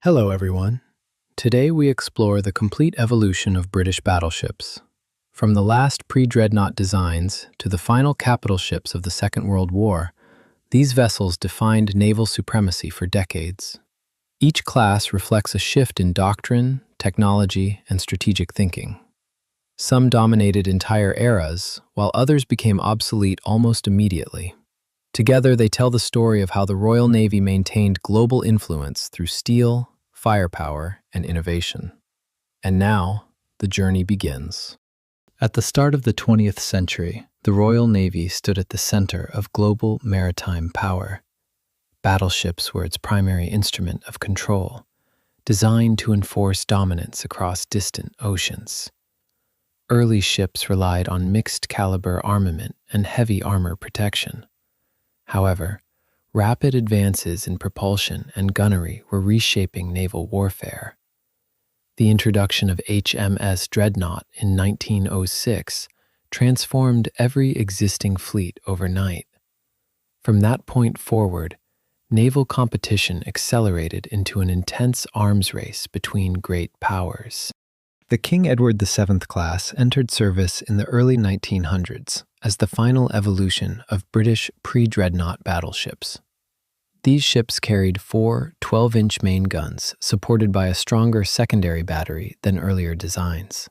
Hello, everyone. Today we explore the complete evolution of British battleships. From the last pre-dreadnought designs to the final capital ships of the Second World War, these vessels defined naval supremacy for decades. Each class reflects a shift in doctrine, technology, and strategic thinking. Some dominated entire eras, while others became obsolete almost immediately. Together, they tell the story of how the Royal Navy maintained global influence through steel, firepower, and innovation. And now, the journey begins. At the start of the 20th century, the Royal Navy stood at the center of global maritime power. Battleships were its primary instrument of control, designed to enforce dominance across distant oceans. Early ships relied on mixed-caliber armament and heavy armor protection. However, rapid advances in propulsion and gunnery were reshaping naval warfare. The introduction of HMS Dreadnought in 1906 transformed every existing fleet overnight. From that point forward, naval competition accelerated into an intense arms race between great powers. The King Edward VII class entered service in the early 1900s as the final evolution of British pre-dreadnought battleships. These ships carried 4 12-inch main guns supported by a stronger secondary battery than earlier designs.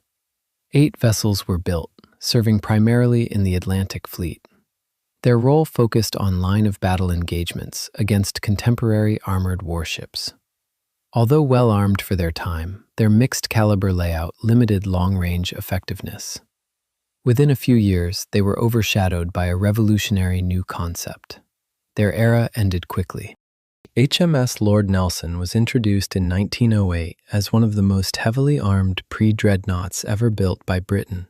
8 vessels were built, serving primarily in the Atlantic Fleet. Their role focused on line-of-battle engagements against contemporary armored warships. Although well-armed for their time, their mixed-caliber layout limited long-range effectiveness. Within a few years, they were overshadowed by a revolutionary new concept. Their era ended quickly. HMS Lord Nelson was introduced in 1908 as one of the most heavily armed pre-dreadnoughts ever built by Britain.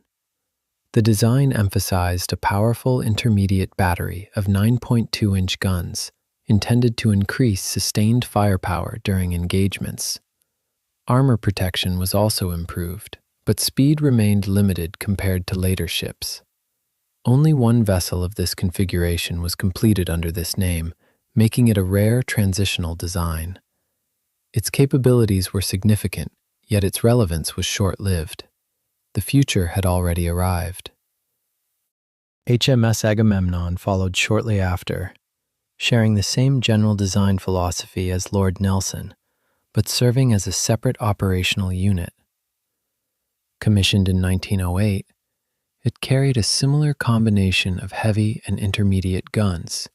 The design emphasized a powerful intermediate battery of 9.2-inch guns, intended to increase sustained firepower during engagements. Armor protection was also improved, but speed remained limited compared to later ships. Only one vessel of this configuration was completed under this name, making it a rare transitional design. Its capabilities were significant, yet its relevance was short-lived. The future had already arrived. HMS Agamemnon followed shortly after, sharing the same general design philosophy as Lord Nelson, but serving as a separate operational unit. Commissioned in 1908, it carried a similar combination of heavy and intermediate guns.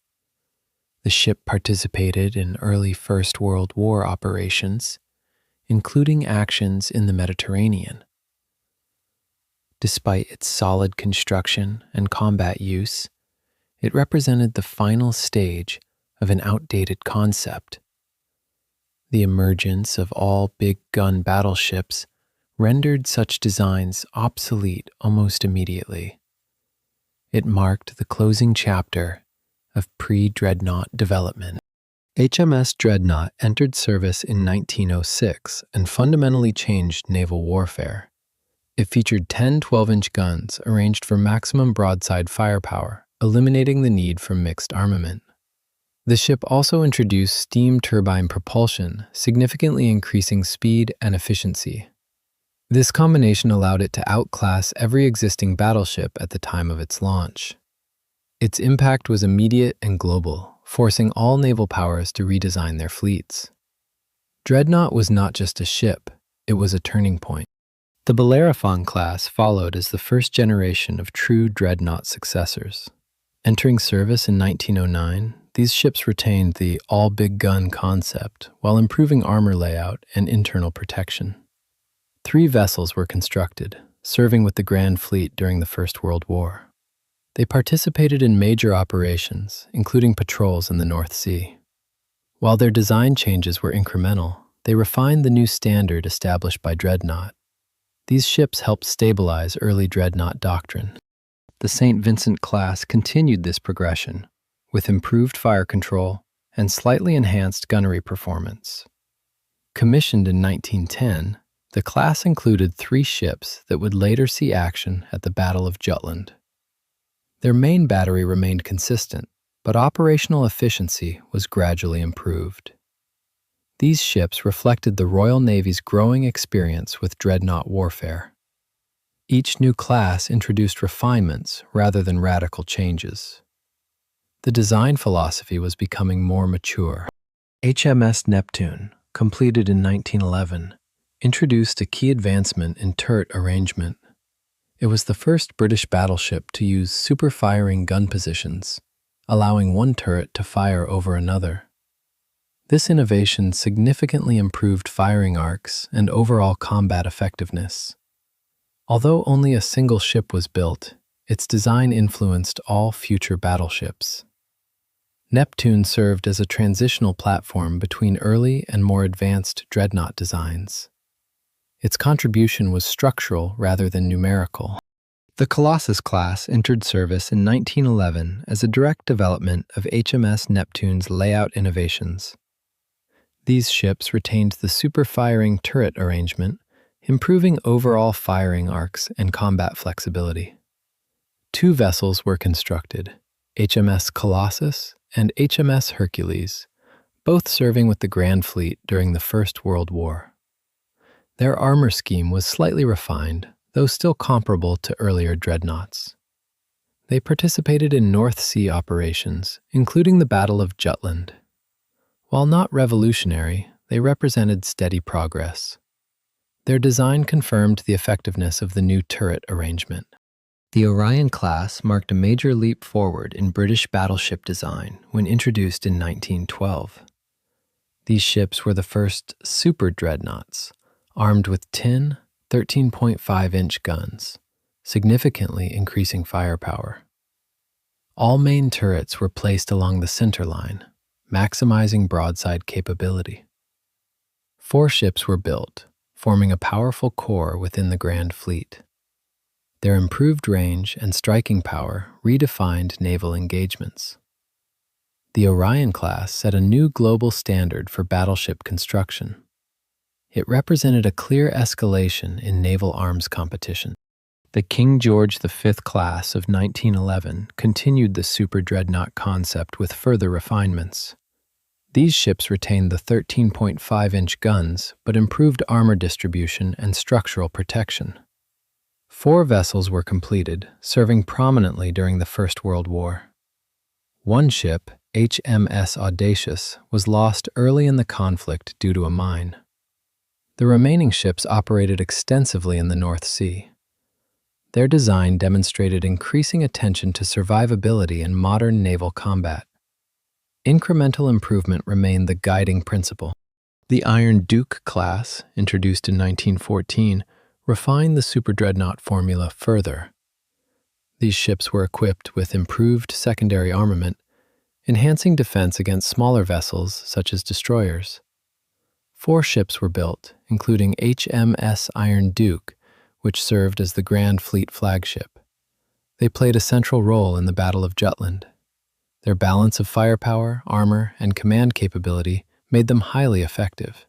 The ship participated in early First World War operations, including actions in the Mediterranean. Despite its solid construction and combat use, it represented the final stage of an outdated concept. The emergence of all big gun battleships rendered such designs obsolete almost immediately. It marked the closing chapter of pre-dreadnought development. HMS Dreadnought entered service in 1906 and fundamentally changed naval warfare. It featured 10 12-inch guns arranged for maximum broadside firepower, eliminating the need for mixed armament. The ship also introduced steam turbine propulsion, significantly increasing speed and efficiency. This combination allowed it to outclass every existing battleship at the time of its launch. Its impact was immediate and global, forcing all naval powers to redesign their fleets. Dreadnought was not just a ship, it was a turning point. The Bellerophon class followed as the first generation of true dreadnought successors. Entering service in 1909, these ships retained the all-big-gun concept while improving armor layout and internal protection. 3 vessels were constructed, serving with the Grand Fleet during the First World War. They participated in major operations, including patrols in the North Sea. While their design changes were incremental, they refined the new standard established by Dreadnought. These ships helped stabilize early Dreadnought doctrine. The St. Vincent class continued this progression, with improved fire control and slightly enhanced gunnery performance. Commissioned in 1910, the class included 3 ships that would later see action at the Battle of Jutland. Their main battery remained consistent, but operational efficiency was gradually improved. These ships reflected the Royal Navy's growing experience with dreadnought warfare. Each new class introduced refinements rather than radical changes. The design philosophy was becoming more mature. HMS Neptune, completed in 1911, introduced a key advancement in turret arrangement. It was the first British battleship to use super-firing gun positions, allowing one turret to fire over another. This innovation significantly improved firing arcs and overall combat effectiveness. Although only a single ship was built, its design influenced all future battleships. Neptune served as a transitional platform between early and more advanced dreadnought designs. Its contribution was structural rather than numerical. The Colossus class entered service in 1911 as a direct development of HMS Neptune's layout innovations. These ships retained the super-firing turret arrangement, improving overall firing arcs and combat flexibility. Two vessels were constructed, HMS Colossus and HMS Hercules, both serving with the Grand Fleet during the First World War. Their armor scheme was slightly refined, though still comparable to earlier dreadnoughts. They participated in North Sea operations, including the Battle of Jutland. While not revolutionary, they represented steady progress. Their design confirmed the effectiveness of the new turret arrangement. The Orion class marked a major leap forward in British battleship design when introduced in 1912. These ships were the first super-dreadnoughts, armed with 10 13.5-inch guns, significantly increasing firepower. All main turrets were placed along the center line, maximizing broadside capability. 4 ships were built, forming a powerful core within the Grand Fleet. Their improved range and striking power redefined naval engagements. The Orion class set a new global standard for battleship construction. It represented a clear escalation in naval arms competition. The King George V class of 1911 continued the super-dreadnought concept with further refinements. These ships retained the 13.5-inch guns but improved armor distribution and structural protection. 4 vessels were completed, serving prominently during the First World War. One ship, HMS Audacious, was lost early in the conflict due to a mine. The remaining ships operated extensively in the North Sea. Their design demonstrated increasing attention to survivability in modern naval combat. Incremental improvement remained the guiding principle. The Iron Duke class, introduced in 1914, refined the super-dreadnought formula further. These ships were equipped with improved secondary armament, enhancing defense against smaller vessels such as destroyers. 4 ships were built, including HMS Iron Duke, which served as the Grand Fleet flagship. They played a central role in the Battle of Jutland. Their balance of firepower, armor, and command capability made them highly effective.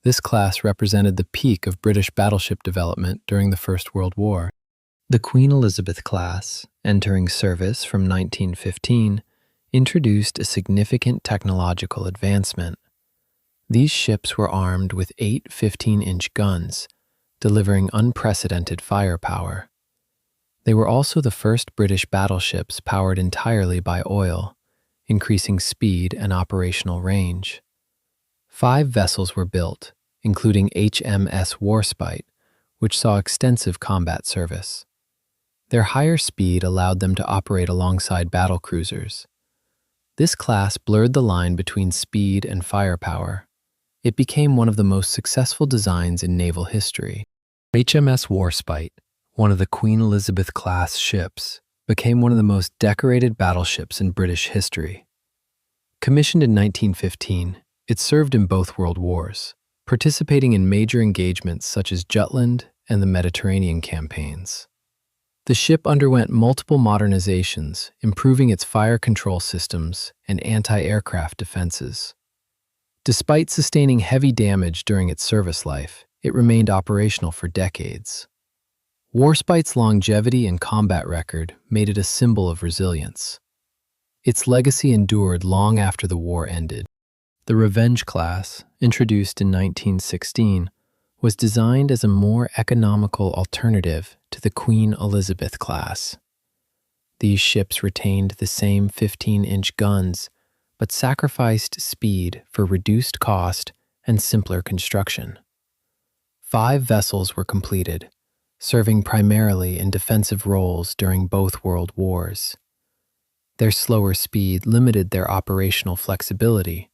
This class represented the peak of British battleship development during the First World War. The Queen Elizabeth class, entering service from 1915, introduced a significant technological advancement. These ships were armed with 8 15-inch guns, delivering unprecedented firepower. They were also the first British battleships powered entirely by oil, increasing speed and operational range. 5 vessels were built, including HMS Warspite, which saw extensive combat service. Their higher speed allowed them to operate alongside battlecruisers. This class blurred the line between speed and firepower. It became one of the most successful designs in naval history. HMS Warspite, one of the Queen Elizabeth-class ships, became one of the most decorated battleships in British history. Commissioned in 1915, it served in both World Wars, participating in major engagements such as Jutland and the Mediterranean campaigns. The ship underwent multiple modernizations, improving its fire control systems and anti-aircraft defenses. Despite sustaining heavy damage during its service life, it remained operational for decades. Warspite's longevity and combat record made it a symbol of resilience. Its legacy endured long after the war ended. The Revenge class, introduced in 1916, was designed as a more economical alternative to the Queen Elizabeth class. These ships retained the same 15-inch guns, but sacrificed speed for reduced cost and simpler construction. 5 vessels were completed, serving primarily in defensive roles during both world wars. Their slower speed limited their operational flexibility,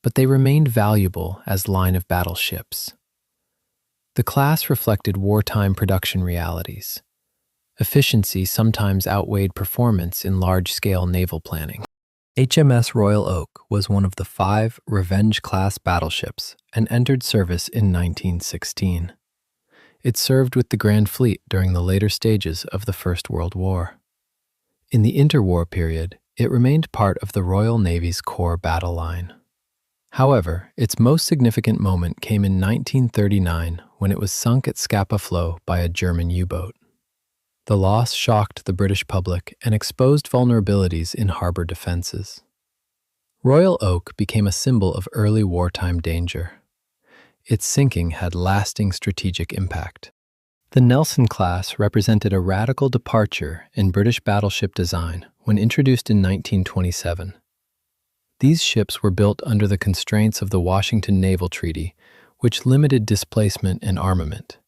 but they remained valuable as line-of-battle ships. The class reflected wartime production realities. Efficiency sometimes outweighed performance in large-scale naval planning. HMS Royal Oak was one of the 5 Revenge-class battleships and entered service in 1916. It served with the Grand Fleet during the later stages of the First World War. In the interwar period, it remained part of the Royal Navy's core battle line. However, its most significant moment came in 1939 when it was sunk at Scapa Flow by a German U-boat. The loss shocked the British public and exposed vulnerabilities in harbor defenses. Royal Oak became a symbol of early wartime danger. Its sinking had lasting strategic impact. The Nelson class represented a radical departure in British battleship design when introduced in 1927. These ships were built under the constraints of the Washington Naval Treaty, which limited displacement and armament.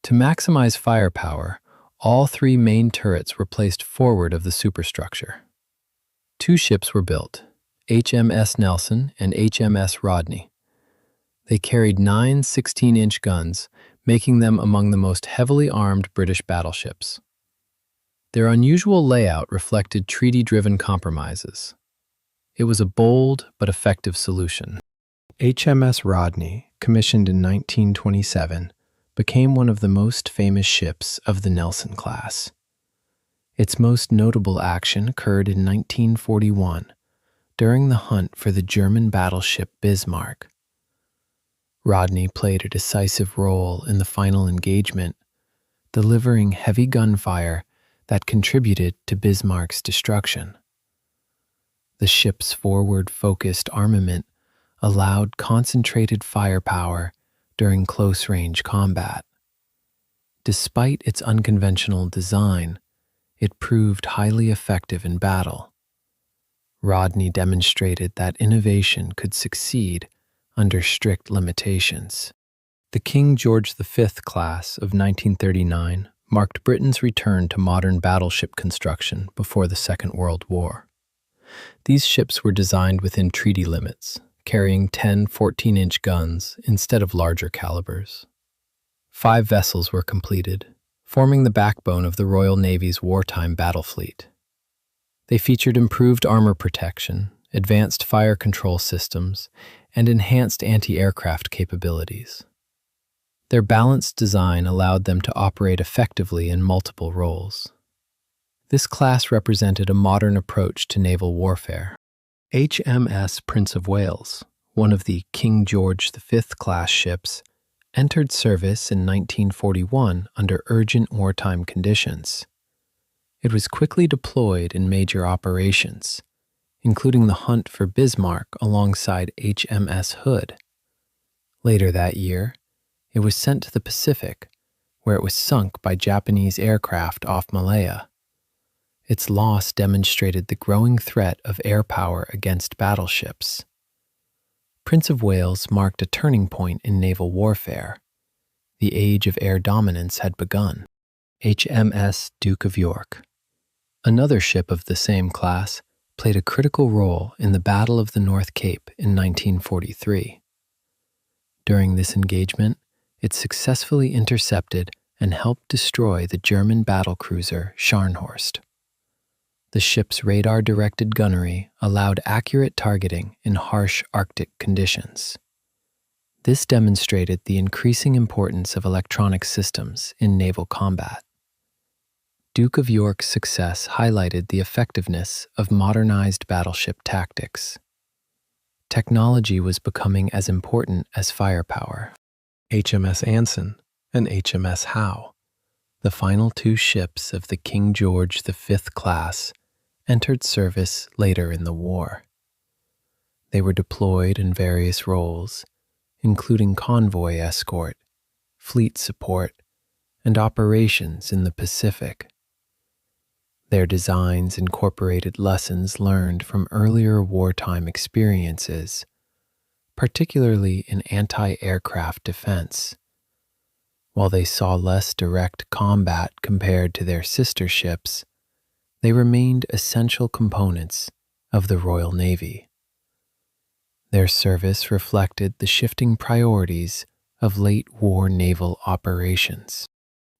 To maximize firepower, all 3 main turrets were placed forward of the superstructure. 2 ships were built, HMS Nelson and HMS Rodney. They carried 9 16-inch guns, making them among the most heavily armed British battleships. Their unusual layout reflected treaty-driven compromises. It was a bold but effective solution. HMS Rodney, commissioned in 1927, became one of the most famous ships of the Nelson class. Its most notable action occurred in 1941, during the hunt for the German battleship Bismarck. Rodney played a decisive role in the final engagement, delivering heavy gunfire that contributed to Bismarck's destruction. The ship's forward-focused armament allowed concentrated firepower during close-range combat. Despite its unconventional design, it proved highly effective in battle. Rodney demonstrated that innovation could succeed under strict limitations. The King George V class of 1939 marked Britain's return to modern battleship construction before the Second World War. These ships were designed within treaty limits, carrying 10 14-inch guns instead of larger calibers. 5 vessels were completed, forming the backbone of the Royal Navy's wartime battle fleet. They featured improved armor protection, advanced fire control systems, and enhanced anti-aircraft capabilities. Their balanced design allowed them to operate effectively in multiple roles. This class represented a modern approach to naval warfare. HMS Prince of Wales, one of the King George V class ships, entered service in 1941 under urgent wartime conditions. It was quickly deployed in major operations, including the hunt for Bismarck alongside HMS Hood. Later that year, it was sent to the Pacific, where it was sunk by Japanese aircraft off Malaya. Its loss demonstrated the growing threat of air power against battleships. Prince of Wales marked a turning point in naval warfare. The age of air dominance had begun. HMS Duke of York, another ship of the same class, played a critical role in the Battle of the North Cape in 1943. During this engagement, it successfully intercepted and helped destroy the German battlecruiser Scharnhorst. The ship's radar-directed gunnery allowed accurate targeting in harsh Arctic conditions. This demonstrated the increasing importance of electronic systems in naval combat. Duke of York's success highlighted the effectiveness of modernized battleship tactics. Technology was becoming as important as firepower. HMS Anson and HMS Howe, the final 2 ships of the King George V class, entered service later in the war. They were deployed in various roles, including convoy escort, fleet support, and operations in the Pacific. Their designs incorporated lessons learned from earlier wartime experiences, particularly in anti-aircraft defense. While they saw less direct combat compared to their sister ships, they remained essential components of the Royal Navy. Their service reflected the shifting priorities of late-war naval operations.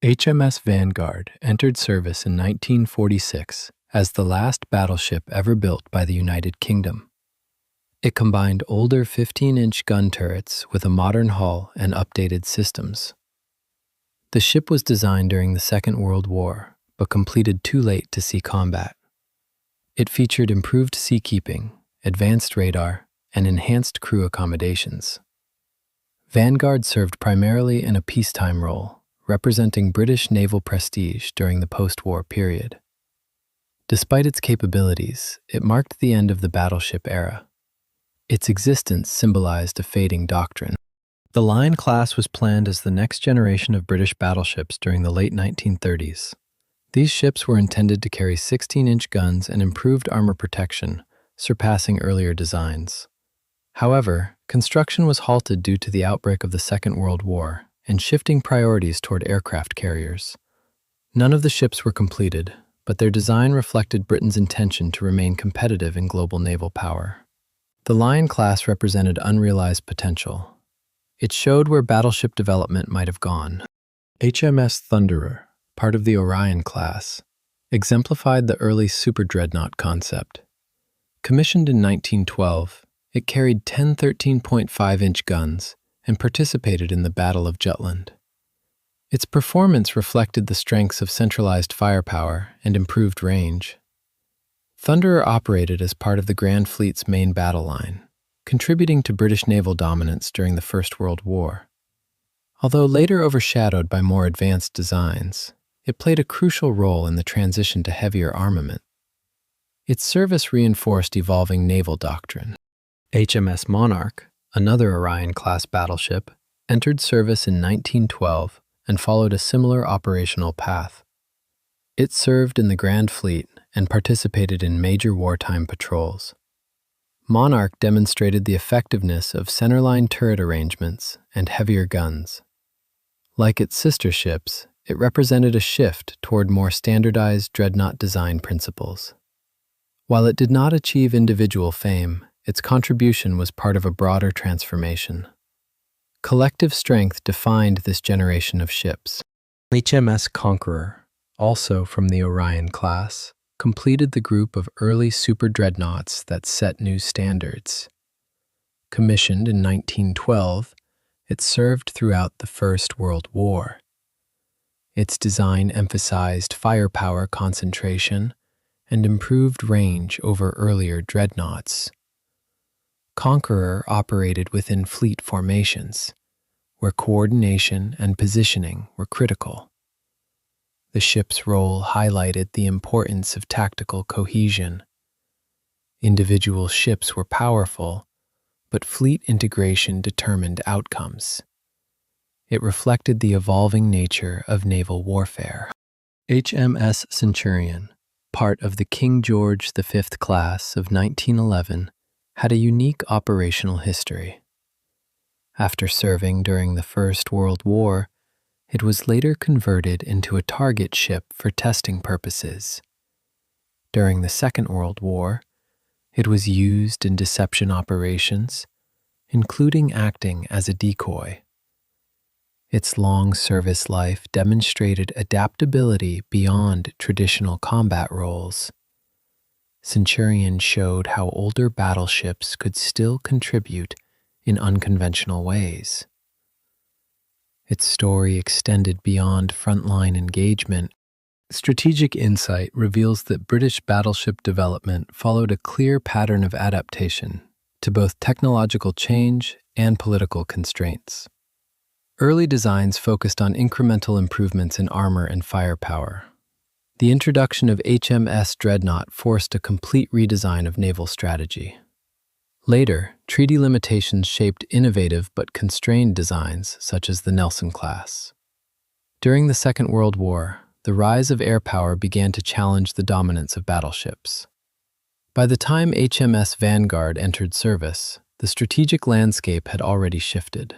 HMS Vanguard entered service in 1946 as the last battleship ever built by the United Kingdom. It combined older 15-inch gun turrets with a modern hull and updated systems. The ship was designed during the Second World War, but completed too late to see combat. It featured improved seakeeping, advanced radar, and enhanced crew accommodations. Vanguard served primarily in a peacetime role, representing British naval prestige during the post-war period. Despite its capabilities, it marked the end of the battleship era. Its existence symbolized a fading doctrine. The Lion class was planned as the next generation of British battleships during the late 1930s. These ships were intended to carry 16-inch guns and improved armor protection, surpassing earlier designs. However, construction was halted due to the outbreak of the Second World War and shifting priorities toward aircraft carriers. None of the ships were completed, but their design reflected Britain's intention to remain competitive in global naval power. The Lion class represented unrealized potential. It showed where battleship development might have gone. HMS Thunderer, part of the Orion class, exemplified the early super-dreadnought concept. Commissioned in 1912, it carried 10 13.5-inch guns and participated in the Battle of Jutland. Its performance reflected the strengths of centralized firepower and improved range. Thunderer operated as part of the Grand Fleet's main battle line, contributing to British naval dominance during the First World War. Although later overshadowed by more advanced designs, it played a crucial role in the transition to heavier armament. Its service reinforced evolving naval doctrine. HMS Monarch, another Orion-class battleship, entered service in 1912 and followed a similar operational path. It served in the Grand Fleet and participated in major wartime patrols. Monarch demonstrated the effectiveness of centerline turret arrangements and heavier guns. Like its sister ships, it represented a shift toward more standardized dreadnought design principles. While it did not achieve individual fame, its contribution was part of a broader transformation. Collective strength defined this generation of ships. HMS Conqueror, also from the Orion class, completed the group of early super-dreadnoughts that set new standards. Commissioned in 1912, it served throughout the First World War. Its design emphasized firepower concentration and improved range over earlier dreadnoughts. Conqueror operated within fleet formations, where coordination and positioning were critical. The ship's role highlighted the importance of tactical cohesion. Individual ships were powerful, but fleet integration determined outcomes. It reflected the evolving nature of naval warfare. HMS Centurion, part of the King George V class of 1911, had a unique operational history. After serving during the First World War, it was later converted into a target ship for testing purposes. During the Second World War, it was used in deception operations, including acting as a decoy. Its long service life demonstrated adaptability beyond traditional combat roles. Centurion showed how older battleships could still contribute in unconventional ways. Its story extended beyond frontline engagement. Strategic insight reveals that British battleship development followed a clear pattern of adaptation to both technological change and political constraints. Early designs focused on incremental improvements in armor and firepower. The introduction of HMS Dreadnought forced a complete redesign of naval strategy. Later, treaty limitations shaped innovative but constrained designs such as the Nelson class. During the Second World War, the rise of air power began to challenge the dominance of battleships. By the time HMS Vanguard entered service, the strategic landscape had already shifted.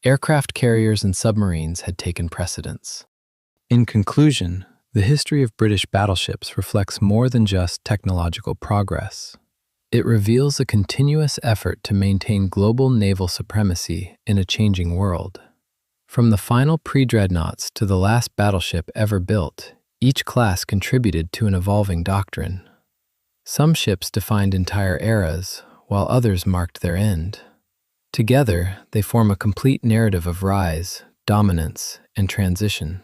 Aircraft carriers and submarines had taken precedence. In conclusion, the history of British battleships reflects more than just technological progress. It reveals a continuous effort to maintain global naval supremacy in a changing world. From the final pre-dreadnoughts to the last battleship ever built, each class contributed to an evolving doctrine. Some ships defined entire eras, while others marked their end. Together, they form a complete narrative of rise, dominance, and transition.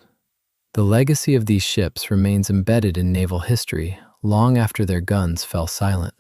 The legacy of these ships remains embedded in naval history long after their guns fell silent.